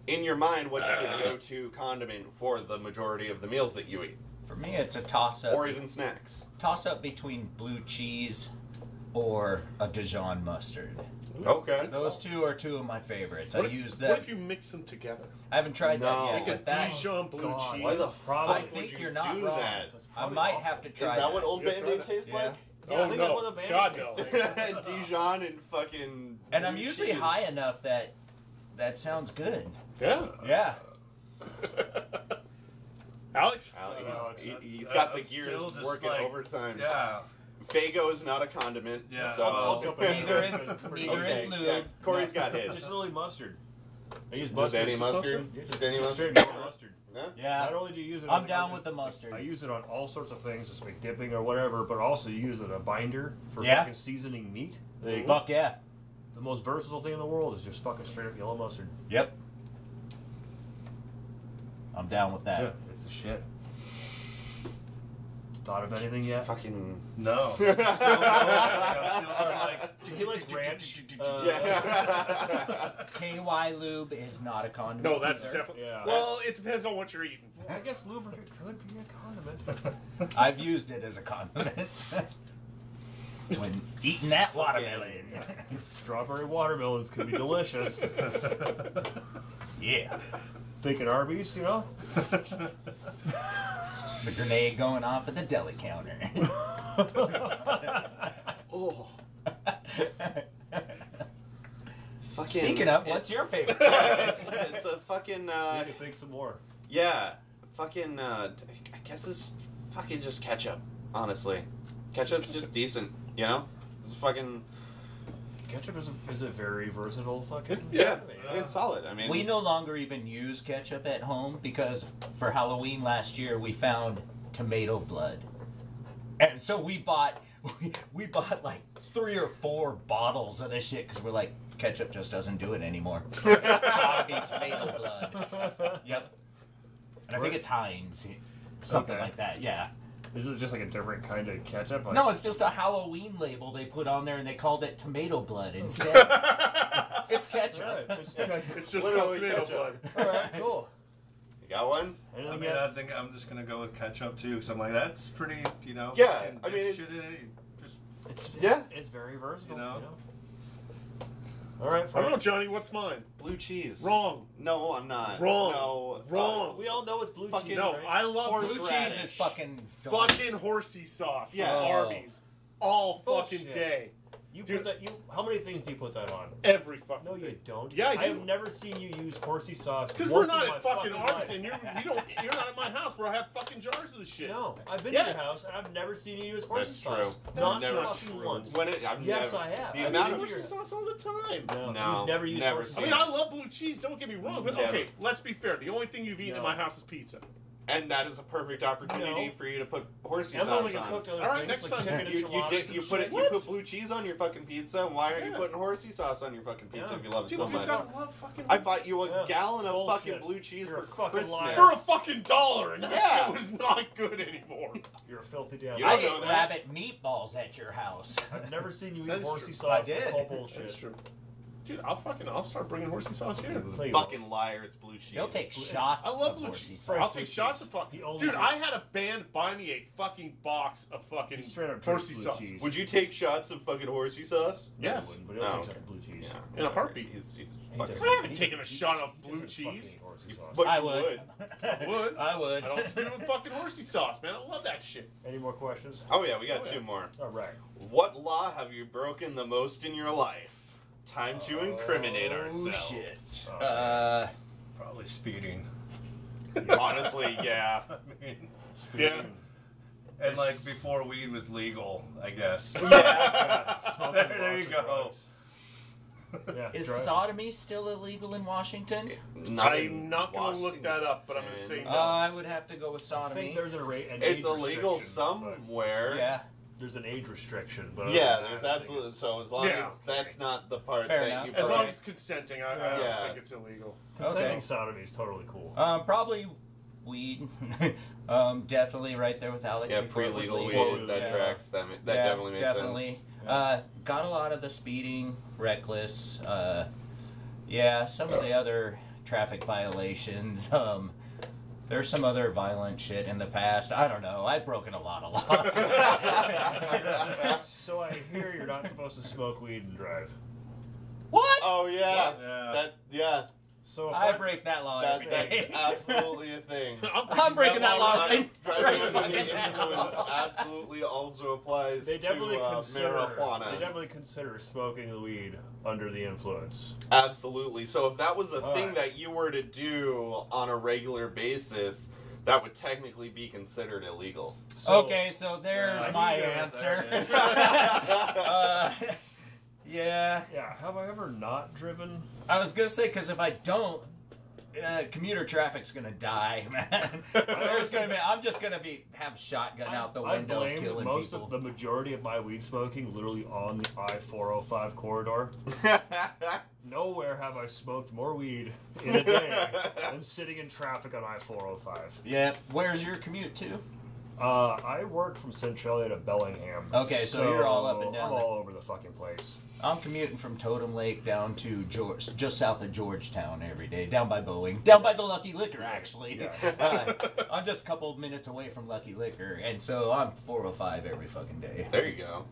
in your mind, what's the go-to condiment for the majority of the meals that you eat, For me, it's a toss-up. or even snacks? Toss-up between blue cheese or a Dijon mustard. Okay. Those two are two of my favorites. What I if, use what them. if you mix them together? I haven't tried No. that yet. Like a But that, Dijon blue God, cheese? Why the Probably- I fuck would think you you're not do wrong. that? I might have to Is try that what Old You gotta try Band-Aid that. tastes Yeah. like? Oh, I think no. that's what the Band-Aid God, tastes no. Dijon and fucking. And I'm blue usually cheese. high enough that that sounds good. Yeah. Yeah. Alex? He's got the I'm gears still just working like- overtime. Yeah. Fago is not a condiment. Yeah. So. I'll jump in. Neither is Okay, neither is lube. Yeah, Corey's got his. Just literally mustard. I use Just mustard. any mustard? Yeah, Just any mustard? straight mustard. Yeah? Yeah. Not only do you use it, I'm down with the mustard. I use it on all sorts of things, just like dipping or whatever, but also use it as a binder for Yeah. fucking seasoning meat. Like, Fuck yeah. the most versatile thing in the world is just fucking straight up yellow mustard. Yep. I'm down with that. Yeah, it's the shit. Thought of anything yet? Fucking. No. I'm still like, He likes ranch. Yeah. KY lube is not a condiment. No, that's either. definitely. Yeah. Well, it depends on what you're eating. I guess lubricant could be a condiment. I've used it as a condiment. When eating that watermelon. Strawberry watermelons could be delicious. Yeah. Thinking Arby's, you know? The grenade going off at the deli counter. Oh. Fucking. Speaking of, what's your favorite? It's a fucking. You can think some more. Yeah. Fucking. I guess it's fucking just ketchup. Honestly, ketchup's just decent. You know. It's fucking. Ketchup is a very versatile fucking. Yeah. It's solid. I mean. We no longer even use ketchup at home because for Halloween last year we found tomato blood, and so we bought like 3 or 4 bottles of this shit because we're like, ketchup just doesn't do it anymore. It's gotta be tomato blood. Yep. And I think it's Heinz, something Okay. like that. Yeah. Is it just like a different kind of ketchup? Like, No, it's just a Halloween label they put on there, and they called it tomato blood instead. It's ketchup. Right, it's ketchup. It's just Literally called tomato ketchup. blood. All right, cool. You got one? I mean, I think I'm just gonna go with ketchup too, because I'm like, that's pretty, you know. Yeah, fucking I mean, shit in it, just, It's, Yeah. It's very versatile. You know? All right, I don't know, fine. Johnny. What's mine? Blue cheese. Wrong. No, I'm not. Wrong. No. Wrong. We all know it's blue Fucking cheese. No, right? I love Horse blue Blue cheese. cheese is fucking Fucking horsey sauce. Yeah. From Oh. Arby's. All fucking Bullshit. day. You Dude. put that. You. How many things do you put that on? Every fucking No, you day. don't. Yeah, I do. have never seen you use horsey sauce. Because once we're not in my at fucking Arby's, life. and you're not at my house where I have fucking jars of this shit. No, I've been Yeah. to your house and I've never seen you use horsey That's sauce. true. Not That's fucking true. once. When it, I've Yes, never, I have. The I I amount use of horsey sauce all the time. No, you've never used never horsey I sauce. mean, I love blue cheese. Don't get me wrong, but Never. okay, let's be fair. The only thing you've eaten in No. my house is pizza. and that is a perfect opportunity No. for you to put horsey I'm only sauce gonna cook on. other All right, things next like time. chicken You enchiladas did and you shit. put it, you What? put blue cheese on your fucking pizza. Why aren't you Yeah. putting horsey sauce on your fucking pizza Yeah. if you love it Dude, so pizza, much? I love fucking I bought you a Yeah. gallon of Bullshit. fucking blue cheese You're a for fucking Christmas. liar. for a fucking $1, and that Yeah. shit was not good anymore. You're a filthy damn. You I don't know ate that. rabbit meatballs at your house. I've never seen you That eat is horsey true. sauce. I did. and call bullshit. That's true. Dude, I'll start bringing horsey sauce here. This is No, a you fucking liar. It's blue cheese. He'll take shots. I love of blue horsey cheese. sauce. I'll blue take shots cheese. of fucking. He only Dude, drinks- I had a band buy me a fucking box of fucking He straight up drinks horsey blue sauce. cheese. Would you take shots of fucking horsey sauce? No, I Yes. wouldn't, but he'll Oh, take okay. shots of blue cheese. Yeah. In a heartbeat. He's He fucking. doesn't. I haven't taken a shot of He blue doesn't fucking cheese. eat horsey sauce. But I you would. I would. I would. I don't do it with fucking horsey sauce, man. I love that shit. Any more questions? Oh yeah, we got Oh, yeah. two more. All right. What law have you broken the most in your life? Time to incriminate Oh, ourselves. shit. Oh, probably speeding. Honestly, yeah. I mean, Yeah. And like before weed was legal, I guess. Yeah. There you go. Yeah, Is try it. sodomy still illegal in Washington? I'm not going to look that up, but I'm going to say no. I would have to go with I think sodomy. there's an age It's illegal restriction, but somewhere. Yeah. There's an age restriction, but Yeah, other than there's that, I think absolutely. it's- So as long Yeah. as that's not the part Fair that enough. you As brought. long as it's consenting, I Yeah. don't think it's illegal. Consenting Okay. sodomy is totally cool. Probably weed. Definitely right there with Alex. Yeah, before it was pre-legal legal. weed, that Yeah. tracks. That Yeah, definitely makes definitely. sense. Got a lot of the speeding, reckless. Yeah, some of the other traffic violations. There's some other violent shit in the past. I don't know. I've broken a lot of laws. So I hear you're not supposed to smoke weed and drive. What? Oh yeah, What? Yeah. that yeah, So if I break that law every that's day. absolutely a thing. I'm breaking that law. Driving right under fucking the now. influence absolutely also applies they definitely to consider marijuana. they definitely consider smoking the weed under the influence. Absolutely. So if that was a All thing right. that you were to do on a regular basis, that would technically be considered illegal. So, Okay, so there's Yeah, my there answer. it is. Yeah, Yeah, have I ever not driven? I was gonna say because if I don't, commuter traffic's gonna die, man. There's gonna be. I'm just gonna have shotgun out the window, I blame killing most people. of the majority of my weed smoking literally on the I-405 corridor. Nowhere have I smoked more weed in a day than sitting in traffic on I-405. Yeah, where's your commute to? I work from Centralia to Bellingham. Okay, so you're all up and down I'm there. all over the fucking place. I'm commuting from Totem Lake down to just south of Georgetown every day, down by Boeing, down by the Lucky Liquor, actually. Yeah. I'm just a couple minutes away from Lucky Liquor, and so I'm 405 every fucking day. There you go.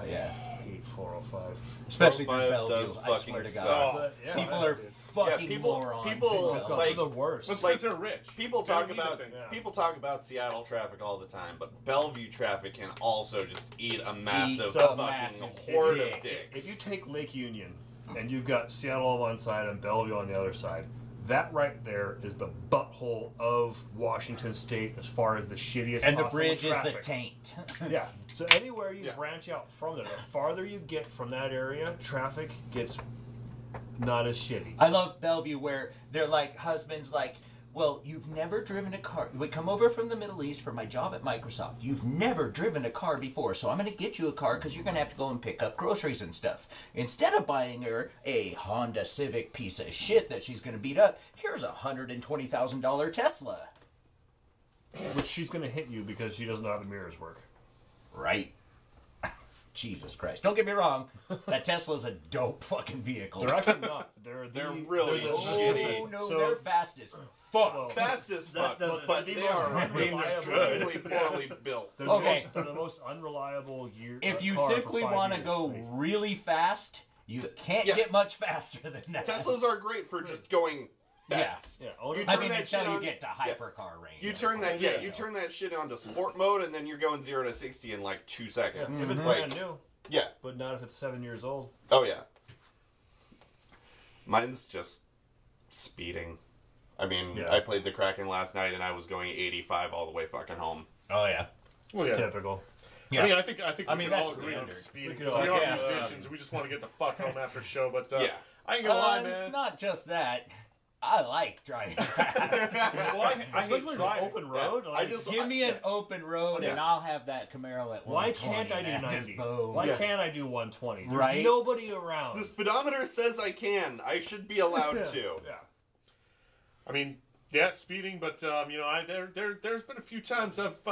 Yeah, I hate 405. especially through 405 Bellevue. does I swear fucking to suck. God, But, yeah, people are fucking people- morons. people, in Bellevue. like- They're the worst. Well, it's Like, because they're rich. People They talk don't need about the thing. Yeah. people talk about Seattle traffic all the time, but Bellevue traffic can also just eat a massive a fucking massive horde dick. of dicks. If you take Lake Union and you've got Seattle on one side and Bellevue on the other side, that right there is the butthole of Washington State as far as the shittiest And the possible bridge is the traffic. taint. Yeah. So anywhere you Yeah. branch out from there, the farther you get from that area, traffic gets not as shitty. I love Bellevue where they're like husbands like, well, you've never driven a car. We come over from the Middle East for my job at Microsoft. You've never driven a car before, so I'm going to get you a car because you're going to have to go and pick up groceries and stuff. Instead of buying her a Honda Civic piece of shit that she's going to beat up, here's a $120,000 Tesla. Which she's going to hit you because she doesn't know how the mirrors work. Right? Jesus Christ. Don't get me wrong. That Tesla's a dope fucking vehicle. They're actually not. They're really the- shitty. Oh, no, So- they're fast as fuck. Well, Fast as fuck, doesn't- but the they most are unreliable- extremely poorly built. They're, Okay. they're the most unreliable year. If you car for simply 5 want to years. go Like, really fast, you can't Yeah. get much faster than that. Teslas are great for just going fast. Yeah, own You a- I turn mean, that until shit you on- get to hypercar range. You turn that, Yeah. you turn that shit onto sport mode, and then you're going 0 to 60 in like 2 Yeah, seconds. if it's Like, brand new, yeah, but not if it's 7 years old. oh yeah. Mine's just speeding. I mean, Yeah. I played the Kraken last night, and I was going 85 all the way fucking home. Oh yeah. Well, yeah. Typical. Yeah. I mean, I think I we mean, can all that's agree on standard. speeding We could because all- we are yeah. musicians. We just want to get the fuck home after a show. But Yeah. I ain't gonna lie, man. It's not just that. I like driving fast. Well, I hate Especially on driving. open road. I like, just Give me an open road and Yeah. I'll have that Camaro at 120. why can't I do man. 90? Just boom. Why Yeah. can't I do 120? There's Right. nobody around. The speedometer says I can. I should be allowed yeah. to. Yeah. I mean, yeah, speeding, but you know, there's been a few times I've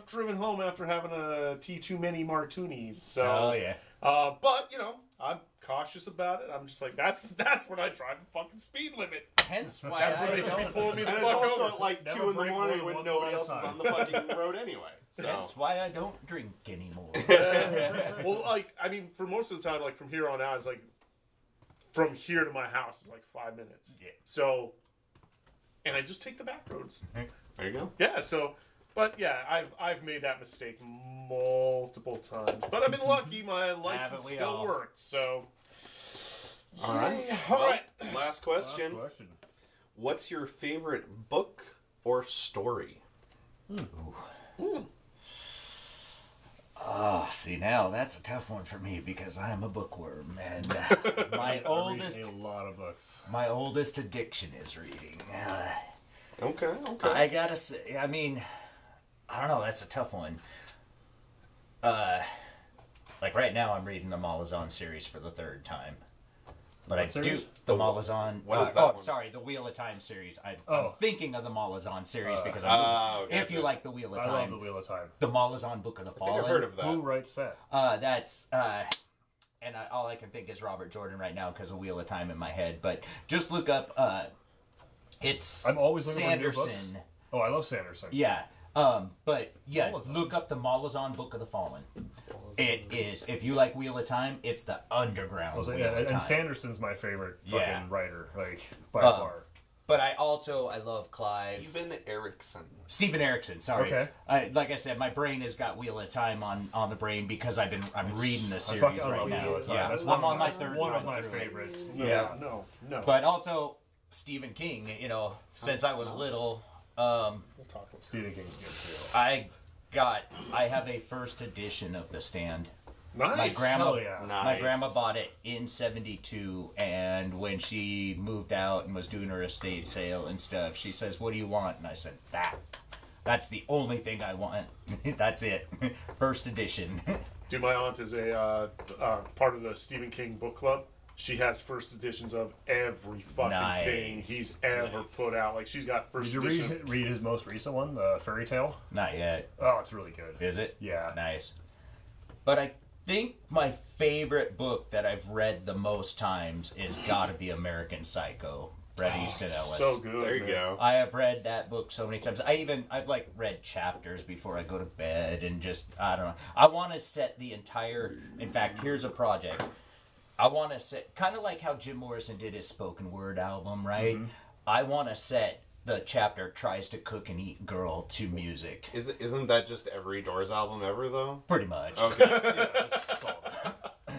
driven home after having a T2 mini martinis. So, Oh yeah. but you know, I'm cautious about it. I'm just like that's when I drive the fucking speed limit. Hence why That's when they should be I pulling me the And fuck it's also over. at like Never 2 in the break more morning than when one nobody at a else is time. on the fucking road anyway. So That's why I don't drink anymore. Well, like I mean, for most of the time, like from here on out, it's like from here to my house is like 5 minutes. Yeah. So, and I just take the back roads. there you go. Yeah. So, but yeah, I've made that mistake multiple times, but I've been lucky. My license we still all? worked. So, All right. all Well, right. Last question. Last question. What's your favorite book or story? Oh, see, now that's a tough one for me because I'm a bookworm, and my oldest, a lot of books. my oldest addiction is reading. Okay. I gotta say, I mean, I don't know. That's a tough one. Like right now, I'm reading the Malazan series for the third time. But What series? the Malazan. What is that one? Sorry, the Wheel of Time series. I'm thinking of the Malazan series because okay, if you like the Wheel of I Time, love the Wheel of Time. the Malazan Book of the I think Fallen. I've heard of that. Who writes that? That's and all I can think is Robert Jordan right now because of Wheel of Time in my head. But just look up. It's I'm always looking for new books. Sanderson. Oh, I love Sanderson. Yeah. But yeah, Malazan. look up the Malazan Book of the Fallen. It is, if you like Wheel of Time, it's the underground Wheel of and Time. Sanderson's my favorite fucking Yeah. writer, like by far. But I love Clive. Steven Erikson. Sorry. Okay. Like I said, my brain has got Wheel of Time on the brain because I'm reading the series I right love now. Wheel of Time. Yeah, That's I'm on my third one time of my through it. favorites. Yeah. No. But also Stephen King. You know, since I was little, We'll talk about Stephen King's good too. I have a first edition of The Stand. Nice. My grandma, Hell yeah. my grandma bought it in '72, and when she moved out and was doing her estate sale and stuff, she says, "What do you want?" And I said, "That. That's the only thing I want. That's it. First edition." Dude, my aunt is a part of the Stephen King book club. She has first editions of every fucking thing he's ever put out. Like, she's got first Did you edition. read his most recent one, the Fairy Tale? Not yet. Oh, it's really good. Is it? Yeah. Nice. But I think my favorite book that I've read the most times is gotta be American Psycho. Bret Easton Ellis. So good. There you man. go. I have read that book so many times. I've like read chapters before I go to bed and just, I don't know. I want to set the entire, in fact, here's a project. I want to set, kind of like how Jim Morrison did his spoken word album, right? Mm-hmm. I want to set the chapter Tries to Cook and Eat Girl to music. Isn't that just every Doors album ever, though? Pretty much. Okay. How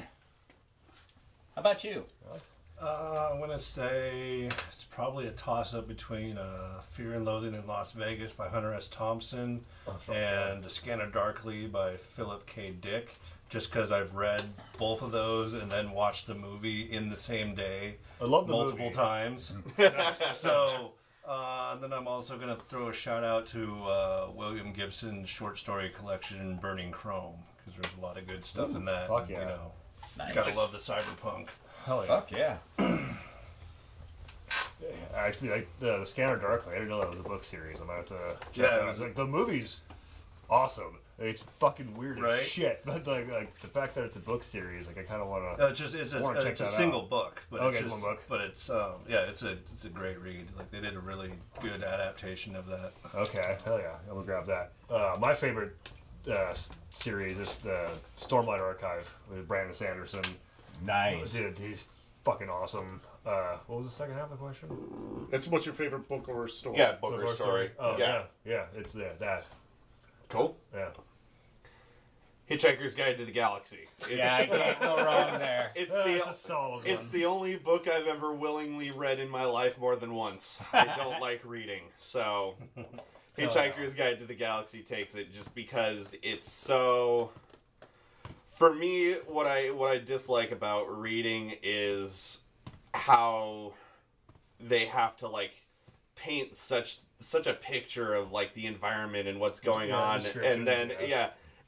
about you? I'm going to say it's probably a toss-up between Fear and Loathing in Las Vegas by Hunter S. Thompson and A Scanner Darkly by Philip K. Dick, just because I've read both of those and then watched the movie in the same day I love the multiple movie. times. So then I'm also going to throw a shout-out to William Gibson's short story collection, Burning Chrome, because there's a lot of good stuff in that. fuck yeah. You know, Nice. gotta love the cyberpunk. Hell yeah. Fuck yeah. Actually, like the Scanner Darkly, I didn't know that was a book series. I'm about to check Yeah, that out. Like the movie's awesome. It's fucking weird Right? as shit, but like the fact that it's a book series, like I kind of want to. It's Wanna check a that single out. book, but Okay, it's just, one book. but it's it's a great read. Like they did a really good adaptation of that. Okay, hell yeah, I'm gonna grab that. My favorite series is the Stormlight Archive with Brandon Sanderson. Nice. Dude, he's fucking awesome. What was the second half of the question? It's what's your favorite book or story? Yeah, book Book or or story. Oh Yeah. yeah, it's that. Cool. Yeah. Hitchhiker's Guide to the Galaxy. Yeah, I can't go wrong there. It's That's a the solid it's one. the only book I've ever willingly read in my life more than once. I don't like reading, so Hitchhiker's Guide to the Galaxy takes it just because it's so. For me, what I dislike about reading is how they have to like paint such a picture of like the environment and what's going on, and then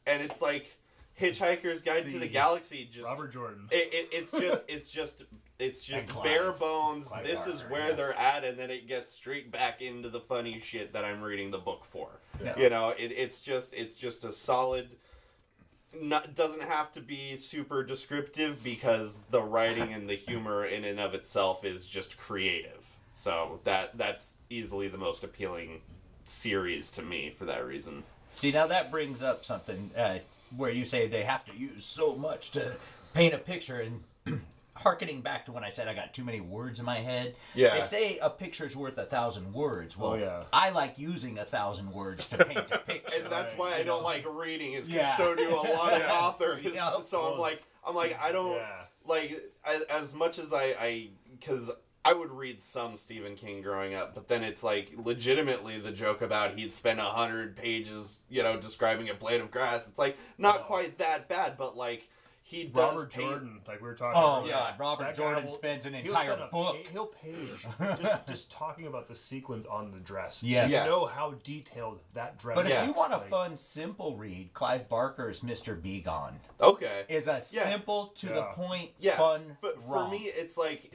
and it's like Hitchhiker's Guide to the Galaxy. Just Robert Jordan. it's just Clive. bare bones. Clive This is Barker, where yeah. they're at, and then it gets straight back into the funny shit that I'm reading the book for. Yeah. You know, it's just a solid. Doesn't have to be super descriptive because the writing and the humor in and of itself is just creative. So that's easily the most appealing series to me for that reason. See, now that brings up something where you say they have to use so much to paint a picture, and harkening back to when I said I got too many words in my head. Yeah. They say a picture's worth 1,000 words. Well, Oh, yeah. I like using 1,000 words to paint a picture. And that's why I don't like reading. It's Yeah. so do a lot of authors. Yeah. So I'm like I don't Yeah. like as much as I because I would read some Stephen King growing up, but then it's like legitimately the joke about he'd spend 100 pages, describing a blade of grass. It's like not quite that bad, but like he does. Robert paint... Jordan, like we were talking. Oh about. yeah, Robert Jordan spends an entire book. He'll page just talking about the sequins on the dress. Yes. So you know how detailed that dress. But is. if you want a fun, simple read, Clive Barker's Mr. Be Gone Okay. is a simple, to the point, fun But for romp. me, it's like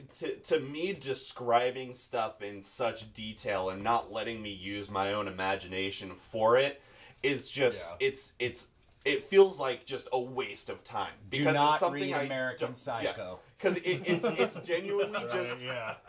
to me describing stuff in such detail and not letting me use my own imagination for it is just it feels like just a waste of time because Do not it's something read American Psycho. Because it's genuinely just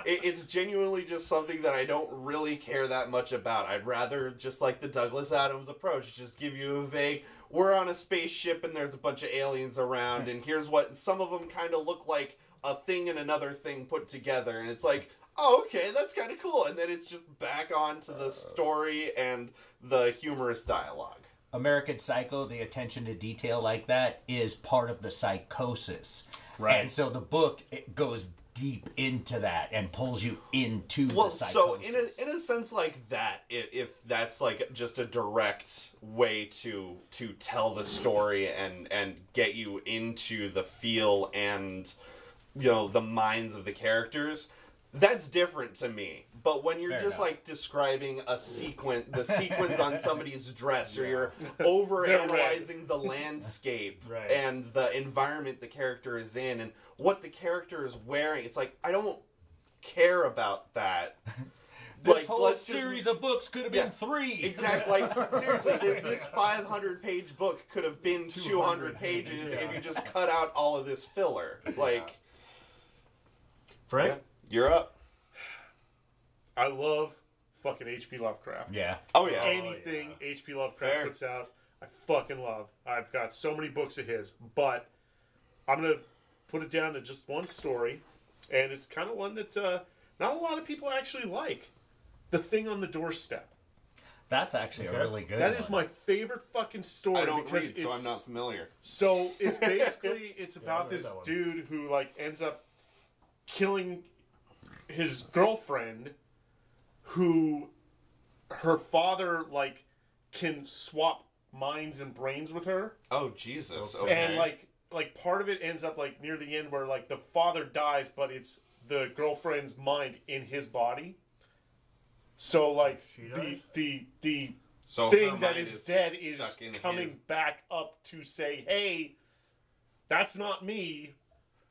it's genuinely just something that I don't really care that much about. I'd rather just like the Douglas Adams approach, just give you a vague. We're on a spaceship and there's a bunch of aliens around, and here's what some of them kind of look like a thing and another thing put together, and it's like, oh, okay, that's kind of cool, and then it's just back on to the story and the humorous dialogue. American Psycho, the attention to detail like that is part of the psychosis. Right. And so the book, it goes deep into that and pulls you into the psychosis. So in a sense like that, if that's like just a direct way to tell the story and get you into the feel and the minds of the characters, that's different to me. But when you're like describing the sequence on somebody's dress, or you're overanalyzing the landscape and the environment the character is in and what the character is wearing, it's like, I don't care about that. This whole series of books could have been 3. Exactly. Like, seriously, this 500-page book could have been 200 pages if you just cut out all of this filler. Like, Frank? You're up. I love fucking H.P. Lovecraft. Yeah. Oh, yeah. Anything H.P. Lovecraft puts out, I fucking love. I've got so many books of his, but I'm going to put it down to just one story, and it's kind of one that not a lot of people actually like. The Thing on the Doorstep. That's actually a really good That one. is my favorite fucking story. I don't because read, so I'm not familiar. So it's basically, it's about this dude who like ends up killing his girlfriend, who her father like can swap minds and brains with her. Oh Jesus! Okay. And like part of it ends up like near the end where like the father dies, but it's the girlfriend's mind in his body. So like the thing that is dead is coming back up to say, hey, that's not me.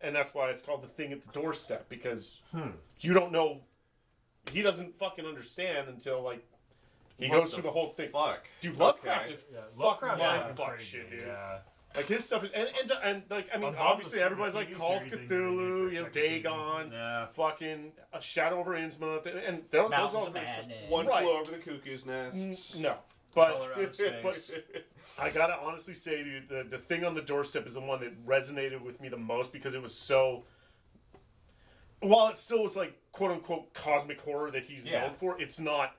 And that's why it's called The Thing at the Doorstep, because you don't know, he doesn't fucking understand until like he goes through the whole thing. Fuck. Dude, Lovecraft is Lovecraft fuck shit, dude. Yeah. Like his stuff is, and like I mean, obviously everybody's like Call of Cthulhu, Dagon, fucking A Shadow over Innsmouth, and those all One Flew Over the Cuckoo's Nest. No, but I gotta honestly say, dude, the Thing on the Doorstep is the one that resonated with me the most because it was so. While it still was like quote unquote cosmic horror that he's known for, it's not.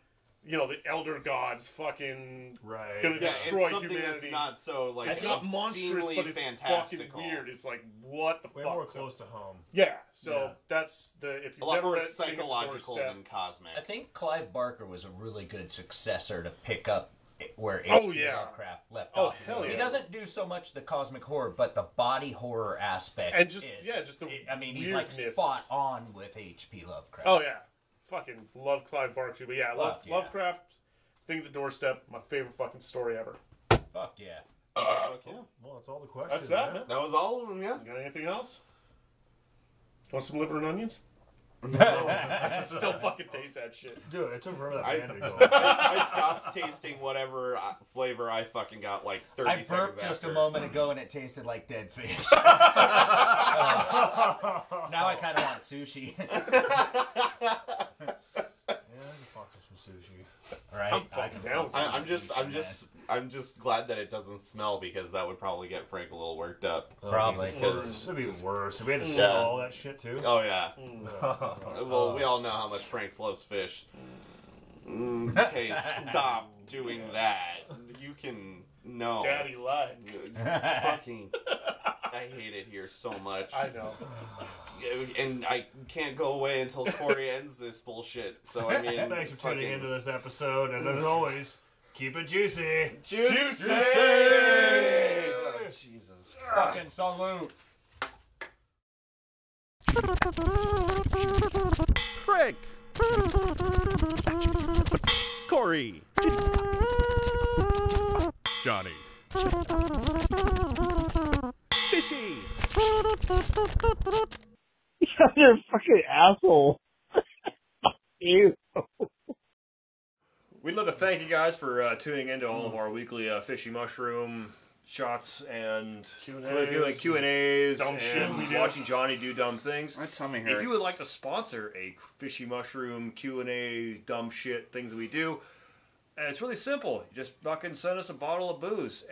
The elder gods fucking gonna destroy it's something humanity. That's not so like it's not monstrous, but it's fucking weird. It's like what the Way fuck? more close to home. Yeah, so that's the if you've a lot never more read psychological than cosmic. I think Clive Barker was a really good successor to pick up where H.P. Lovecraft left off. Hell yeah. He doesn't do so much the cosmic horror, but the body horror aspect. And just the I mean, he's weirdness. like spot on with H.P. Lovecraft. Oh yeah, fucking love Clive Barker, but yeah, Lovecraft. Thing at the Doorstep, my favorite fucking story ever. Fuck yeah. Well, that's all the questions. That's that, man. That was all of them, yeah. You got anything else? Want some liver and onions? No. I can still fucking taste that shit. Dude, it took forever that band to go. I stopped tasting whatever flavor I fucking got like 30 seconds after. I burped just a moment ago and it tasted like dead fish. Now I kind of want sushi. Right? I'm just glad that it doesn't smell because that would probably get Frank a little worked up. Probably. It'd be worse. We had to sell all that shit too. Oh yeah. Well, we all know how much Frank loves fish. Okay, stop doing that. You can no. Daddy lied. Fucking. I hate it here so much. I know. And I can't go away until Corey ends this bullshit. So, I mean... Thanks for tuning into this episode, and as always, keep it juicy. Juicy! Jesus Fucking salute. Craig! Corey! Johnny. Fishy! You're a fucking asshole. You. We'd love to thank you guys for tuning into all of our weekly Fishy Mushroom shots and Q&As dumb shit we do. watching Johnny do dumb things. My tummy hurts. If you would like to sponsor a Fishy Mushroom Q&A dumb shit things that we do, it's really simple. You just fucking send us a bottle of booze.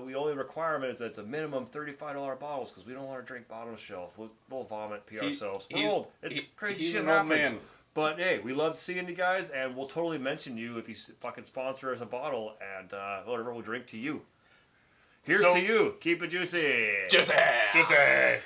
We only requirement is that it's a minimum $35 bottles because we don't want to drink bottom shelf. We'll vomit, pee ourselves. We're old. It's crazy shit an old happens. man. But hey, we love seeing you guys, and we'll totally mention you if you fucking sponsor us a bottle, and whatever we'll drink to you. Here's to you. Keep it juicy. Juicy! Juicy!